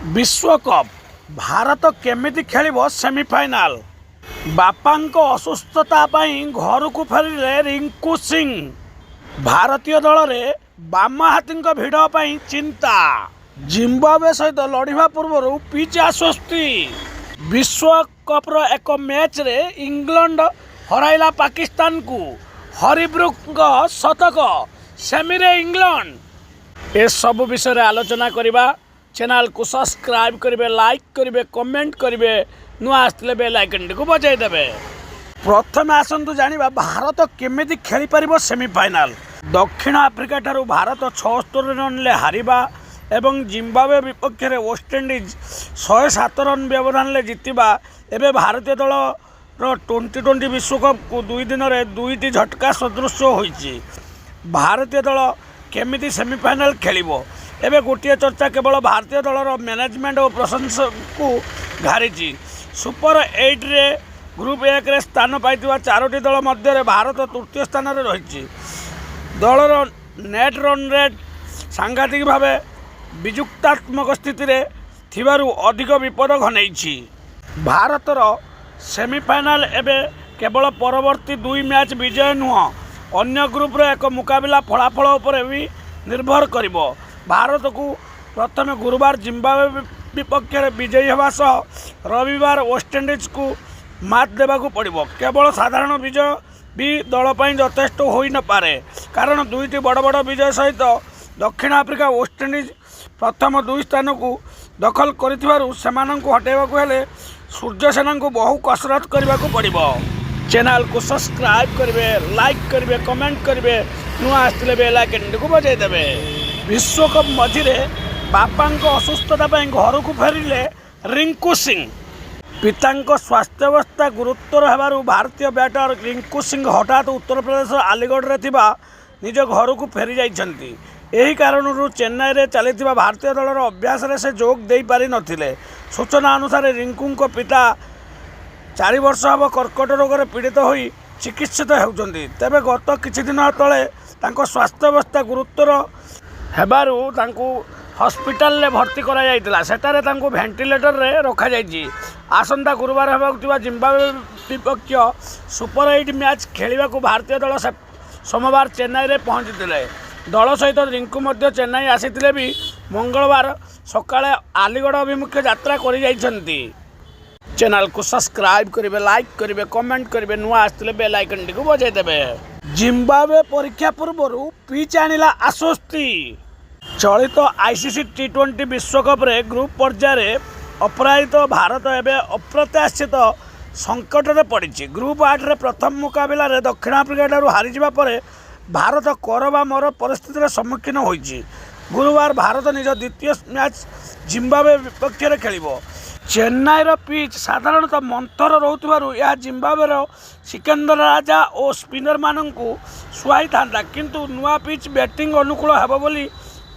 विश्वकप भारत केमिति खेलिबो सेमिफाइनाल। बापांको असुस्थता पई घर को फेरिले रिंकू सिंह। भारतीय दल रे बामा हाथींको भिड़ पई चिंता। जिम्बाब्वे सहित लड़िबा पूर्व पिच आश्वस्ति। विश्वकप रो एक मैच रे इंग्लैंड हराइला पाकिस्तान को। हरिब्रुक शतक सेमी रे इंग्लैंड। ए सब विषय आलोचना करिबा। चैनल को सब्सक्राइब करेंगे, लाइक करेंगे, कमेंट करेंगे, नुआ आसले बेल आइकन को बजाई देवे। प्रथम आसतु जानिबा भारत केमिति खेली परिबो सेमीफाइनाल। दक्षिण आफ्रिका ठारू भारत 76 रन ले हारिबा एवं जिम्बाब्वे विपक्ष में वेस्टइंडीज 107 रन व्यवधान ले जितिबा। एबे भारतीय दल रो 2020 विश्वकप को 2 दिन में 2टी झटका सदृश होईची। भारतीय दल केमिति सेमीफाइनाल खेलिबो एबे गोटे चर्चा केवल भारतीय दलर मैनेजमेंट और प्रशंसक को घारी। सुपर 8 रे ग्रुप 1 रे स्थान पाई 4टी दल मध्य भारत तृतीय स्थान रे रही। दलर नेट रन रेट सांघातिक भाव विजुक्तात्मक स्थिति रे थिबारु अधिक विपद घनई। भारतर सेमीफाइनाल एबे केवल परवर्ती 2 मैच विजय नुह, अन्य ग्रुप रे एक मुकाबला फलाफल उपर भी निर्भर करिबो। भारत को प्रथम गुरुवार जिम्बाब्वे विपक्ष में विजयी होगा सह रविवार वेस्टइंडीज को मात देवाक पड़ो। केवल साधारण विजय भी दल यथेष्ट हो न पारे, कारण 2टी बड़ बड़ विजय सहित दक्षिण आफ्रिका वेस्टइंडीज प्रथम 2 स्थान को दखल करिथिबारु सेमानंकु हटेबाकु हेले सूर्यसेना को बहु कसरत करने को पड़ो। चैनल को सब्सक्राइब करेंगे, लाइक करेंगे, कमेंट करेंगे, नुआ आसले बेल आइकन को बजाई देवे। विश्वकप मझिरे बापांको असुस्थता घर को फेरिले रिंकू सिंह। पितांको स्वास्थ्यावस्था गुरुतर होबारु भारतीय बैटर रिंकू सिंह हठात उत्तर प्रदेश अलीगढ़ रे थिबा निज घर को फेरी जाइछन्ती। एही कारणरू चेन्नई रे चलिथिबा भारतीय दलर अभ्यास रे से जोग देई पारि नथिले। सूचना अनुसार रिंकूंको पिता 4 वर्ष हम कर्कट रोग रे पीड़ित होई चिकित्सित होउछन्ती। तेबे गत किछि दिन तले तांको स्वास्थ्यावस्था गुरुतर हेबारु तांको हॉस्पिटल ले भर्ती करा जाइतिला। सेटारे तांको वेंटिलेटर रे रखा जाइछि। आसंता गुरुवार हेबाकु थिबा जिम्बाब्वे विपक्ष सुपर 8 मैच खेलिबा को भारतीय दल सोमवार चेन्नई रे पहुंचीतिले। दल सहित रिंकू मध्य चेन्नई आसीतिले भी मंगलवार सकाळे अलीगढ़ अभिमुखे यात्रा करि जाइछन्ती। चैनल को सब्सक्राइब करेंगे, लाइक करेंगे, कमेंट करेंगे, नुआ आसले बेल आइकन को बजाई देवे। जिम्बाब्वे परीक्षा पूर्व पिच आनिला आश्वस्ति। चलित आईसीसी T20 विश्वकप रे ग्रुप पर्याय अपराजित भारत एवं अप्रत्याशित संकट में पड़ी। ग्रुप 8 रे प्रथम मुकाबला रे दक्षिण आफ्रिका ठारू हारी जिबा परे भारत करबा मर परिस्थिति रे सम्मुखीन होईची। गुरुवार भारत निज द्वितीय मैच जिम्बाब्वे विपक्ष में खेलिबो। चेन्नईर पिच साधारणतः मंथर रोथुबारु यह जिम्बाब्वेर सिकंदर राजा और स्पिनर माननकु सुहाई था, किंतु नुआ पिच बैटिंग अनुकूल हेबो बोली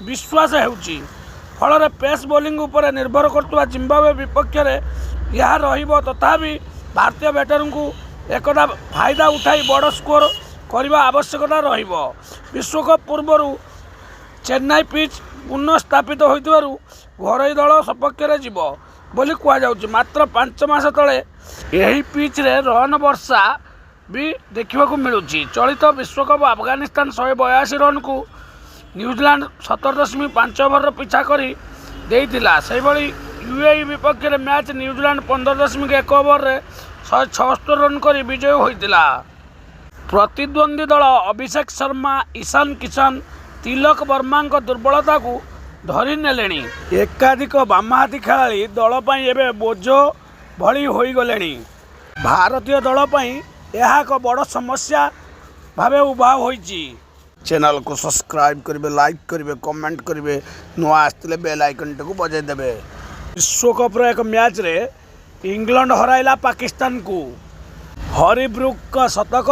विश्वास हेउची। फल पेस बॉलिंग उपर निर्भर करतुवा जिम्बाब्वे विपक्ष में यह रहिबो। तथापि भारतीय बैटर को एकदा फायदा उठाई बड़ स्कोर करने आवश्यकता रहिबो। विश्वकप पूर्व चेन्नई पिच पुनर्स्थापित होइतिबारु घरोई दल सपक्ष में जीव बोली कहुच्छी। मात्र 5 मास तले यही पिच रे रन वर्षा भी देखा मिलूँ। चलित विश्वकप अफगानिस्तान 182 रन को न्यूजीलैंड 17.5 ओवर पिछा करी देइतिला। सेहिभଳି यूएई विपक्ष में मैच न्यूजीलैंड 15.1 ओवर रे 176 रन करी विजय होइतिला। प्रतिद्वंदी दल अभिषेक शर्मा, ईशान किशन, तिलक वर्मा दुर्बलता को धरी नेलेणी। एकाधिक बामहाती खेलाड़ी दल पई एबे बोझ भली होई गलेणी। भारतीय दल पई यह एक बड़ समस्या भावे उभा होईची। चैनल को सब्सक्राइब करेंगे, लाइक करेंगे, कमेंट करेंगे, नुआ आसले बेल आइकन को बजाई देवे। विश्वकप रो एक मैच रे इंग्लैंड हराइला पाकिस्तान को। हरिब्रुक शतक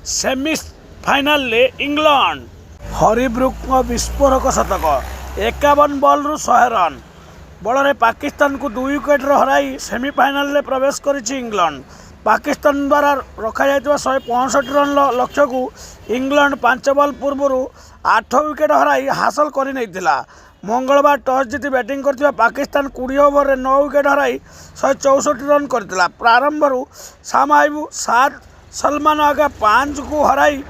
सेमी फाइनाल ले इंग्लैंड। हरिब्रुक विस्फोरक शतक 51 बॉल 100 रन बल पाकिस्तान को 2 विकेट हराई सेमीफाइनाल में प्रवेश करिछि इंग्लैंड। पाकिस्तान द्वारा रखा 165 रन लक्ष्य को इंग्लैंड 5 बॉल पूर्व 8 विकेट हराई हासिल कर। मंगलवार टॉस जीति बैटिंग करथिबा पाकिस्तान 20 ओवर रे 9 विकेट हराई 164 रन करथिला। प्रारंभरू साम आइबू 7 सलमान आगा 5 को हराई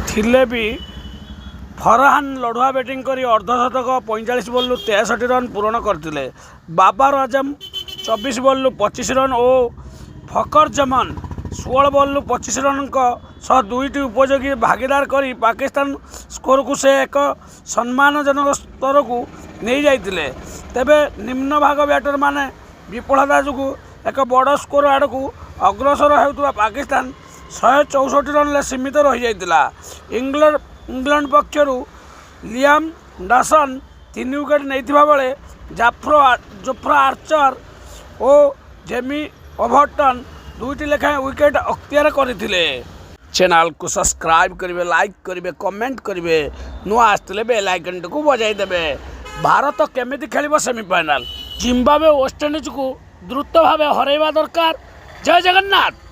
थिले भी फरहान लढ़ुआ बैटिंग करी अर्धशतक 45 बल्लु 63 रन पूरण करथिले। बाबर आजम 24 बल्लु 25 रन और फकर जमान 16 बल्लु 25 रन सह दुईटी उपयोगी भागीदार करी पाकिस्तान स्कोर को से एक सम्मानजनक स्तर को नहीं जाइतिले। तेबे निम्न भाग बैटर माने विफलता जो एक बड़ स्कोर आड़ को अग्रसर होता पाकिस्तान 164 रन ले सीमित रही जाइतिला। इंग्लैंड पक्षरु लियाम डासन 3 विकेट नहीं बेले जोफ्रा आर्चर और जेमी ओवरटन दुईटी लेखाएं विकेट अख्तियार करथिले। चैनल को सब्सक्राइब करिवे, लाइक करिवे, कमेंट करिवे, नुआ आस्तिले बेल आइकन को बजाई देबे। भारत केमिति खेलिबो सेमीफाइनाल? जिम्बाब्वे वेस्ट इंडीज को द्रुत भाव हरैबा दरकार। जय जगन्नाथ।